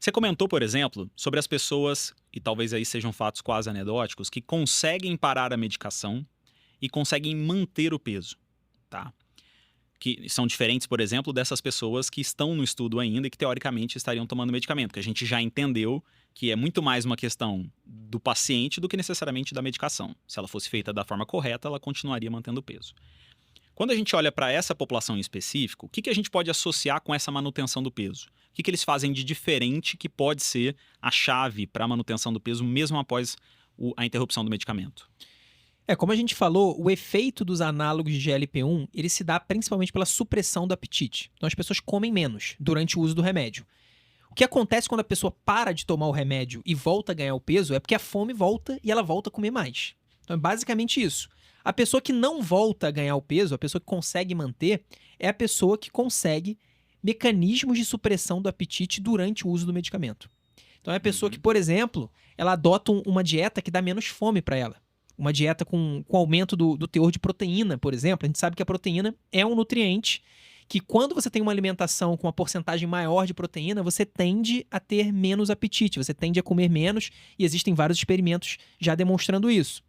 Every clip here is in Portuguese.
Você comentou, por exemplo, sobre as pessoas, e talvez aí sejam fatos quase anedóticos, que conseguem parar a medicação e conseguem manter o peso, tá? Que são diferentes, por exemplo, dessas pessoas que estão no estudo ainda e que teoricamente estariam tomando medicamento, que a gente já entendeu que é muito mais uma questão do paciente do que necessariamente da medicação. Se ela fosse feita da forma correta, ela continuaria mantendo o peso. Quando a gente olha para essa população em específico, o que a gente pode associar com essa manutenção do peso? O que eles fazem de diferente que pode ser a chave para a manutenção do peso mesmo após a interrupção do medicamento? Como a gente falou, o efeito dos análogos de GLP-1, ele se dá principalmente pela supressão do apetite. Então as pessoas comem menos durante o uso do remédio. O que acontece quando a pessoa para de tomar o remédio e volta a ganhar o peso é porque a fome volta e ela volta a comer mais. Então é basicamente isso. A pessoa que não volta a ganhar o peso, a pessoa que consegue manter, é a pessoa que consegue mecanismos de supressão do apetite durante o uso do medicamento. Então é a pessoa que, por exemplo, ela adota uma dieta que dá menos fome para ela. Uma dieta com aumento do teor de proteína, por exemplo. A gente sabe que a proteína é um nutriente que, quando você tem uma alimentação com uma porcentagem maior de proteína, você tende a ter menos apetite, você tende a comer menos, e existem vários experimentos já demonstrando isso.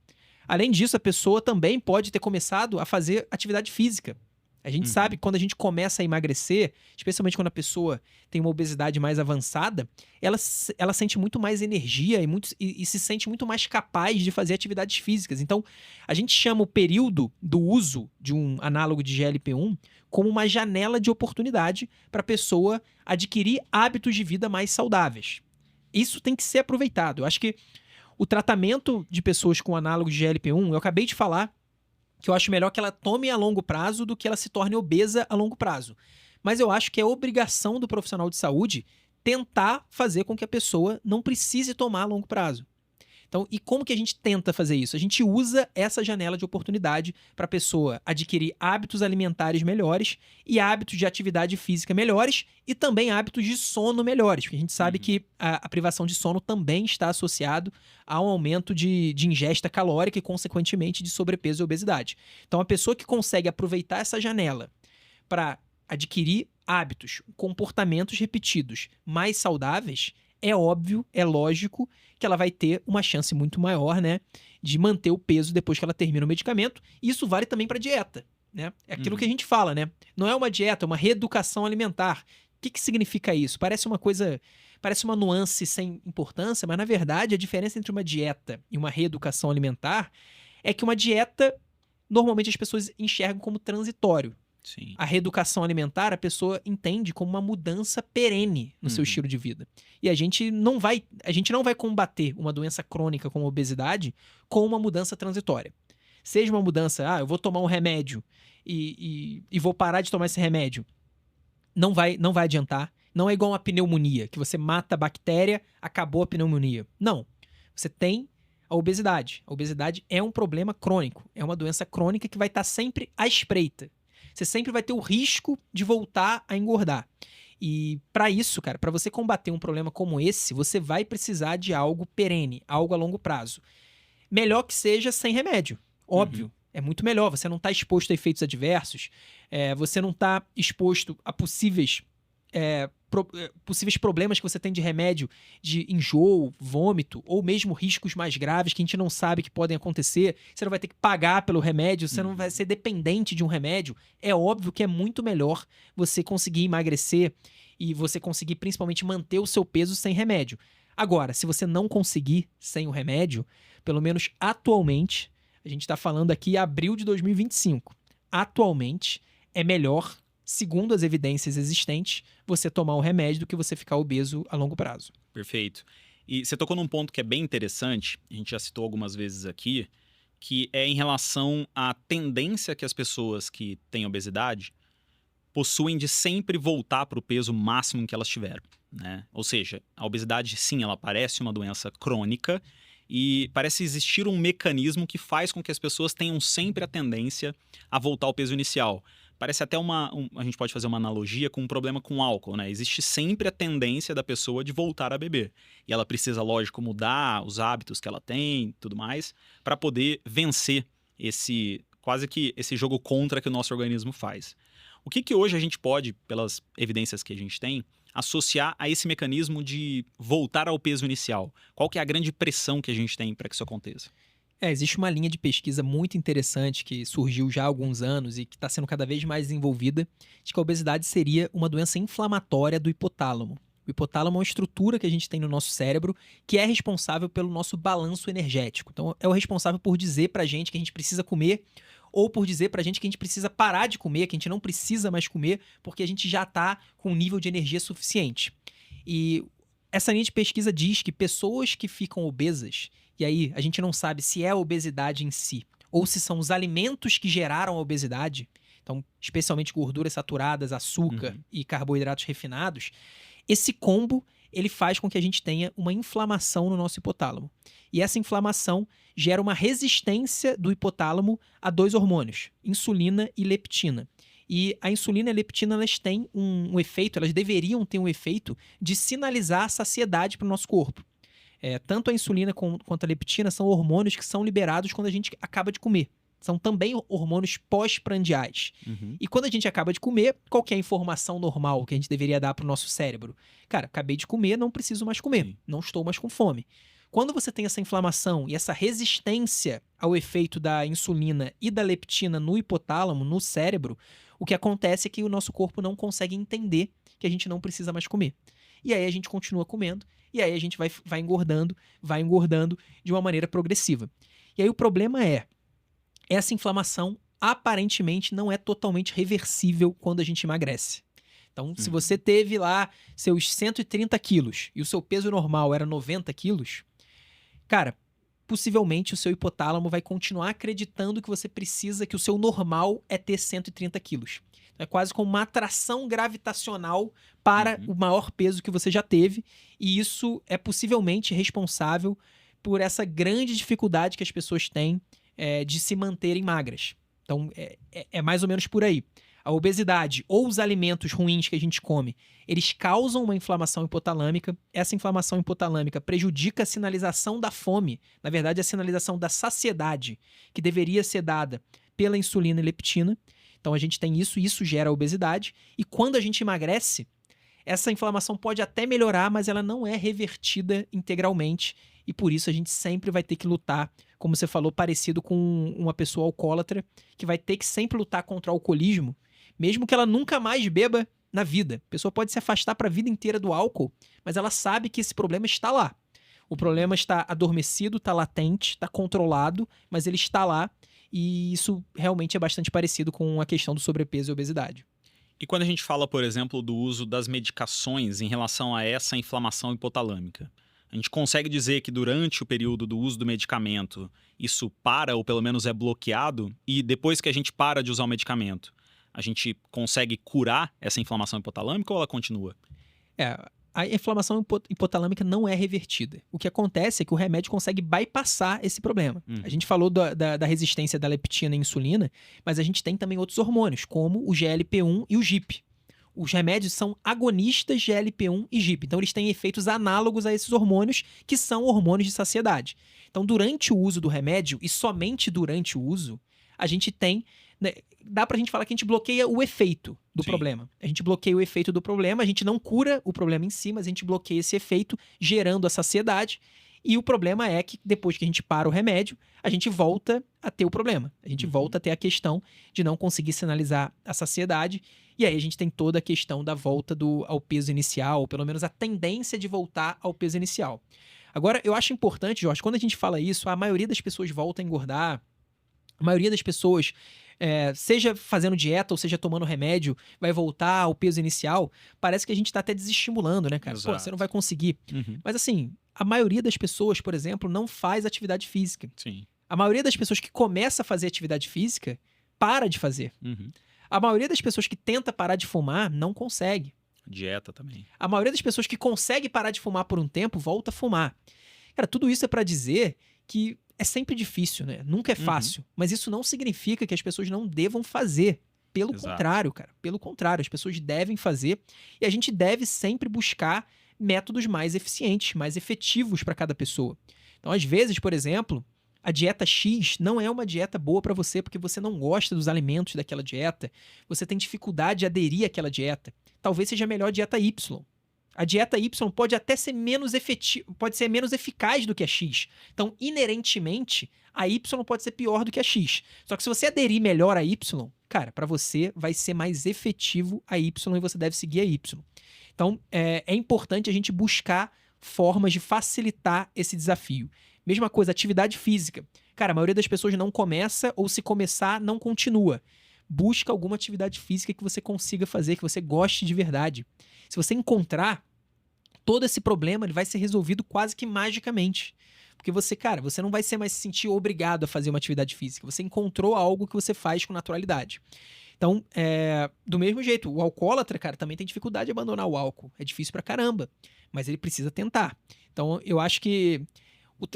Além disso, a pessoa também pode ter começado a fazer atividade física. A gente sabe que quando a gente começa a emagrecer, especialmente quando a pessoa tem uma obesidade mais avançada, ela sente muito mais energia e se sente muito mais capaz de fazer atividades físicas. Então, a gente chama o período do uso de um análogo de GLP-1 como uma janela de oportunidade para a pessoa adquirir hábitos de vida mais saudáveis. Isso tem que ser aproveitado. Eu acho que o tratamento de pessoas com análogo de GLP-1, eu acabei de falar que eu acho melhor que ela tome a longo prazo do que ela se torne obesa a longo prazo. Mas eu acho que é obrigação do profissional de saúde tentar fazer com que a pessoa não precise tomar a longo prazo. Então, e como que a gente tenta fazer isso? A gente usa essa janela de oportunidade para a pessoa adquirir hábitos alimentares melhores e hábitos de atividade física melhores e também hábitos de sono melhores, porque a gente sabe que a privação de sono também está associado a um aumento de ingesta calórica e, consequentemente, de sobrepeso e obesidade. Então, a pessoa que consegue aproveitar essa janela para adquirir hábitos, comportamentos repetidos mais saudáveis, é óbvio, é lógico que ela vai ter uma chance muito maior, né, de manter o peso depois que ela termina o medicamento. E isso vale também para dieta, né? É aquilo que a gente fala, né? Não é uma dieta, é uma reeducação alimentar. O que significa isso? Parece uma nuance sem importância, mas na verdade a diferença entre uma dieta e uma reeducação alimentar é que uma dieta normalmente as pessoas enxergam como transitório. Sim. A reeducação alimentar, a pessoa entende como uma mudança perene no seu estilo de vida. E a gente não vai combater uma doença crônica como a obesidade com uma mudança transitória. Seja uma mudança, eu vou tomar um remédio e vou parar de tomar esse remédio. Não vai adiantar. Não é igual uma pneumonia, que você mata a bactéria, acabou a pneumonia. Não. Você tem a obesidade. A obesidade é um problema crônico. É uma doença crônica que vai estar sempre à espreita. Você sempre vai ter o risco de voltar a engordar. E para isso, cara, para você combater um problema como esse, você vai precisar de algo perene, algo a longo prazo. Melhor que seja sem remédio, óbvio. É muito melhor, você não está exposto a efeitos adversos, você não está exposto a possíveis problemas que você tem de remédio, de enjoo, vômito, ou mesmo riscos mais graves que a gente não sabe que podem acontecer. Você não vai ter que pagar pelo remédio, você não vai ser dependente de um remédio. É óbvio que é muito melhor você conseguir emagrecer e você conseguir principalmente manter o seu peso sem remédio. Agora, se você não conseguir sem o remédio, pelo menos atualmente, a gente está falando aqui abril de 2025, atualmente é melhor, segundo as evidências existentes, você tomar o remédio do que você ficar obeso a longo prazo. Perfeito. E você tocou num ponto que é bem interessante, a gente já citou algumas vezes aqui, que é em relação à tendência que as pessoas que têm obesidade possuem de sempre voltar para o peso máximo que elas tiveram, né? Ou seja, a obesidade, sim, ela parece uma doença crônica e parece existir um mecanismo que faz com que as pessoas tenham sempre a tendência a voltar ao peso inicial. Parece até a gente pode fazer uma analogia com um problema com álcool, né? Existe sempre a tendência da pessoa de voltar a beber. E ela precisa, lógico, mudar os hábitos que ela tem e tudo mais para poder vencer quase que esse jogo contra que o nosso organismo faz. O que hoje a gente pode, pelas evidências que a gente tem, associar a esse mecanismo de voltar ao peso inicial? Qual que é a grande pressão que a gente tem para que isso aconteça? Existe uma linha de pesquisa muito interessante que surgiu já há alguns anos e que está sendo cada vez mais desenvolvida, de que a obesidade seria uma doença inflamatória do hipotálamo. O hipotálamo é uma estrutura que a gente tem no nosso cérebro que é responsável pelo nosso balanço energético. Então, é o responsável por dizer pra gente que a gente precisa comer ou por dizer pra gente que a gente precisa parar de comer, que a gente não precisa mais comer porque a gente já está com um nível de energia suficiente. E essa linha de pesquisa diz que pessoas que ficam obesas, e aí a gente não sabe se é a obesidade em si ou se são os alimentos que geraram a obesidade, então especialmente gorduras saturadas, açúcar e carboidratos refinados, esse combo ele faz com que a gente tenha uma inflamação no nosso hipotálamo. E essa inflamação gera uma resistência do hipotálamo a dois hormônios, insulina e leptina. E a insulina e a leptina elas têm um efeito, elas deveriam ter um efeito de sinalizar a saciedade para o nosso corpo. Tanto a insulina quanto a leptina são hormônios que são liberados quando a gente acaba de comer. São também hormônios pós-prandiais. E quando a gente acaba de comer, qual que é a informação normal que a gente deveria dar para o nosso cérebro? Cara, acabei de comer, não preciso mais comer. Sim. Não estou mais com fome. Quando você tem essa inflamação e essa resistência ao efeito da insulina e da leptina no hipotálamo, no cérebro, o que acontece é que o nosso corpo não consegue entender que a gente não precisa mais comer. E aí a gente continua comendo, e aí a gente vai engordando de uma maneira progressiva. E aí o problema é, essa inflamação aparentemente não é totalmente reversível quando a gente emagrece. Então, se você teve lá seus 130 quilos e o seu peso normal era 90 quilos, cara, possivelmente o seu hipotálamo vai continuar acreditando que você precisa, que o seu normal é ter 130 quilos. Então, é quase como uma atração gravitacional para o maior peso que você já teve, e isso é possivelmente responsável por essa grande dificuldade que as pessoas têm de se manterem magras. Então, é mais ou menos por aí. A obesidade ou os alimentos ruins que a gente come, eles causam uma inflamação hipotalâmica. Essa inflamação hipotalâmica prejudica a sinalização da fome, na verdade, a sinalização da saciedade, que deveria ser dada pela insulina e leptina. Então, a gente tem isso, e isso gera obesidade. E quando a gente emagrece, essa inflamação pode até melhorar, mas ela não é revertida integralmente. E por isso a gente sempre vai ter que lutar, como você falou, parecido com uma pessoa alcoólatra, que vai ter que sempre lutar contra o alcoolismo, mesmo que ela nunca mais beba na vida. A pessoa pode se afastar para a vida inteira do álcool, mas ela sabe que esse problema está lá. O problema está adormecido, está latente, está controlado, mas ele está lá, e isso realmente é bastante parecido com a questão do sobrepeso e obesidade. E quando a gente fala, por exemplo, do uso das medicações em relação a essa inflamação hipotalâmica, a gente consegue dizer que durante o período do uso do medicamento isso para ou pelo menos é bloqueado, e depois que a gente para de usar o medicamento, a gente consegue curar essa inflamação hipotalâmica ou ela continua? A inflamação hipotalâmica não é revertida. O que acontece é que o remédio consegue bypassar esse problema. A gente falou da resistência da leptina e insulina, mas a gente tem também outros hormônios, como o GLP-1 e o GIP. Os remédios são agonistas de GLP-1 e GIP, então eles têm efeitos análogos a esses hormônios, que são hormônios de saciedade. Então, durante o uso do remédio, e somente durante o uso, a gente tem... Dá pra gente falar que a gente bloqueia o efeito do problema. A gente bloqueia o efeito do problema, a gente não cura o problema em si, mas a gente bloqueia esse efeito, gerando a saciedade. E o problema é que depois que a gente para o remédio, a gente volta a ter o problema. A gente volta a ter a questão de não conseguir sinalizar a saciedade. E aí a gente tem toda a questão da volta ao peso inicial, ou pelo menos a tendência de voltar ao peso inicial. Agora, eu acho importante, Jorge, quando a gente fala isso, a maioria das pessoas volta a engordar, a maioria das pessoas, seja fazendo dieta ou seja tomando remédio, vai voltar ao peso inicial. Parece que a gente tá até desestimulando, né, cara? Exato. Pô, você não vai conseguir. Mas assim, a maioria das pessoas, por exemplo, não faz atividade física. Sim. A maioria das pessoas que começa a fazer atividade física, para de fazer. A maioria das pessoas que tenta parar de fumar, não consegue. Dieta também. A maioria das pessoas que consegue parar de fumar por um tempo, volta a fumar. Cara, tudo isso é pra dizer que é sempre difícil, né? Nunca é fácil. Mas isso não significa que as pessoas não devam fazer. Pelo contrário, cara. Pelo contrário, as pessoas devem fazer. E a gente deve sempre buscar métodos mais eficientes, mais efetivos para cada pessoa. Então, às vezes, por exemplo, a dieta X não é uma dieta boa para você porque você não gosta dos alimentos daquela dieta. Você tem dificuldade de aderir àquela dieta. Talvez seja melhor a dieta Y. A dieta Y pode até ser menos efetiva, pode ser menos eficaz do que a X. Então, inerentemente, a Y pode ser pior do que a X. Só que se você aderir melhor a Y, cara, para você vai ser mais efetivo a Y e você deve seguir a Y. Então, é importante a gente buscar formas de facilitar esse desafio. Mesma coisa, atividade física. Cara, a maioria das pessoas não começa ou se começar, não continua. Busca alguma atividade física que você consiga fazer, que você goste de verdade. Se você encontrar, todo esse problema ele vai ser resolvido quase que magicamente. Porque você não vai ser mais se sentir obrigado a fazer uma atividade física. Você encontrou algo que você faz com naturalidade. Então, do mesmo jeito, o alcoólatra, cara, também tem dificuldade de abandonar o álcool. É difícil pra caramba, mas ele precisa tentar. Então, eu acho que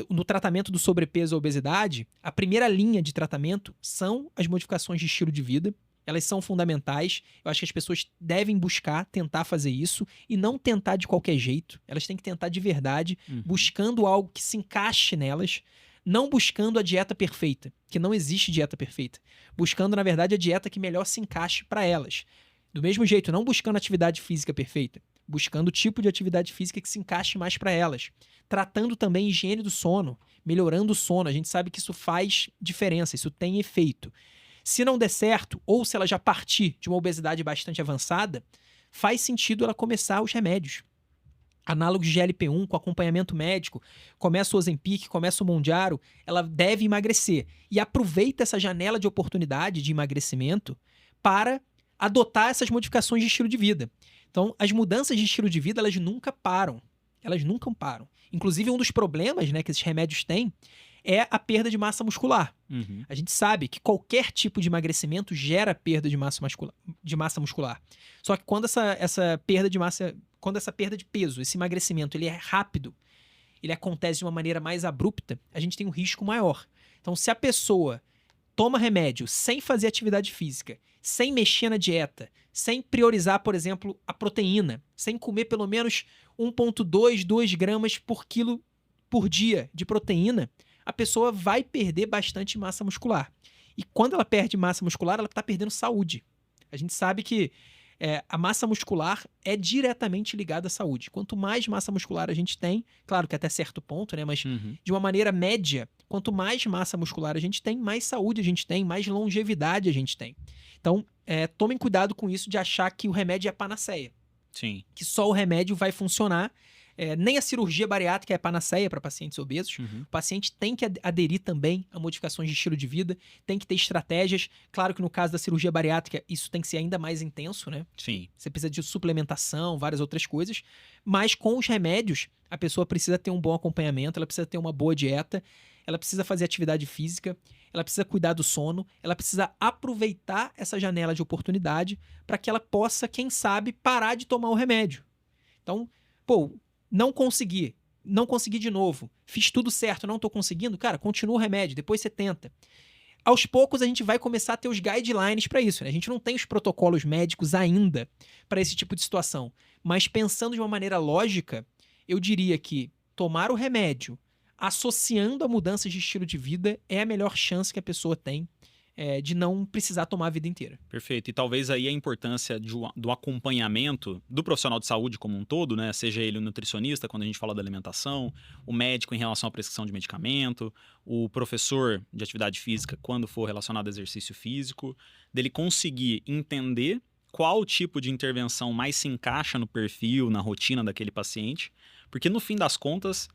no tratamento do sobrepeso e obesidade, a primeira linha de tratamento são as modificações de estilo de vida. Elas são fundamentais. Eu acho que as pessoas devem buscar, tentar fazer isso e não tentar de qualquer jeito. Elas têm que tentar de verdade, buscando algo que se encaixe nelas, não buscando a dieta perfeita, que não existe dieta perfeita. Buscando, na verdade, a dieta que melhor se encaixe para elas. Do mesmo jeito, não buscando atividade física perfeita, buscando o tipo de atividade física que se encaixe mais para elas. Tratando também a higiene do sono, melhorando o sono. A gente sabe que isso faz diferença, isso tem efeito. Se não der certo, ou se ela já partir de uma obesidade bastante avançada, faz sentido ela começar os remédios. Análogos de GLP-1 com acompanhamento médico, começa o Ozempic, começa o Mounjaro, ela deve emagrecer. E aproveita essa janela de oportunidade de emagrecimento para adotar essas modificações de estilo de vida. Então, as mudanças de estilo de vida, elas nunca param. Elas nunca param. Inclusive, um dos problemas, né, que esses remédios têm é a perda de massa muscular. A gente sabe que qualquer tipo de emagrecimento gera perda de massa muscular. Só que quando essa perda de peso, esse emagrecimento, ele é rápido, ele acontece de uma maneira mais abrupta, a gente tem um risco maior. Então, se a pessoa toma remédio sem fazer atividade física, sem mexer na dieta, sem priorizar, por exemplo, a proteína, sem comer pelo menos 1,2, 2 gramas por quilo por dia de proteína, a pessoa vai perder bastante massa muscular. E quando ela perde massa muscular, ela está perdendo saúde. A gente sabe que a massa muscular é diretamente ligada à saúde. Quanto mais massa muscular a gente tem, claro que até certo ponto, né? Mas de uma maneira média, quanto mais massa muscular a gente tem, mais saúde a gente tem, mais longevidade a gente tem. Então, tomem cuidado com isso de achar que o remédio é a panaceia. Sim. Que só o remédio vai funcionar. Nem a cirurgia bariátrica é panaceia para pacientes obesos. O paciente tem que aderir também a modificações de estilo de vida, tem que ter estratégias. Claro que no caso da cirurgia bariátrica, isso tem que ser ainda mais intenso, né? Sim. Você precisa de suplementação, várias outras coisas. Mas com os remédios, a pessoa precisa ter um bom acompanhamento, ela precisa ter uma boa dieta, ela precisa fazer atividade física, ela precisa cuidar do sono, ela precisa aproveitar essa janela de oportunidade para que ela possa, quem sabe, parar de tomar o remédio. Então, não consegui de novo, fiz tudo certo, não tô conseguindo, cara, continua o remédio, depois você tenta. Aos poucos a gente vai começar a ter os guidelines para isso, né? A gente não tem os protocolos médicos ainda para esse tipo de situação, mas pensando de uma maneira lógica, eu diria que tomar o remédio associando a mudanças de estilo de vida é a melhor chance que a pessoa tem de não precisar tomar a vida inteira. Perfeito. E talvez aí a importância do acompanhamento do profissional de saúde como um todo, né? Seja ele o nutricionista, quando a gente fala da alimentação, o médico em relação à prescrição de medicamento, o professor de atividade física quando for relacionado ao exercício físico, dele conseguir entender qual tipo de intervenção mais se encaixa no perfil, na rotina daquele paciente, porque no fim das contas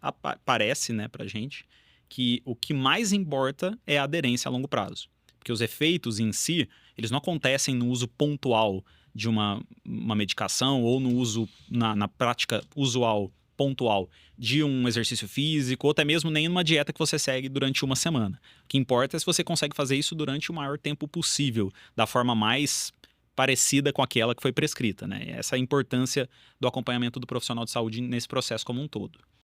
parece, né, pra gente, que o que mais importa é a aderência a longo prazo. Porque os efeitos em si, eles não acontecem no uso pontual de uma medicação ou no uso, na prática usual, pontual, de um exercício físico ou até mesmo nem numa dieta que você segue durante uma semana. O que importa é se você consegue fazer isso durante o maior tempo possível, da forma mais parecida com aquela que foi prescrita, né? Essa é a importância do acompanhamento do profissional de saúde nesse processo como um todo.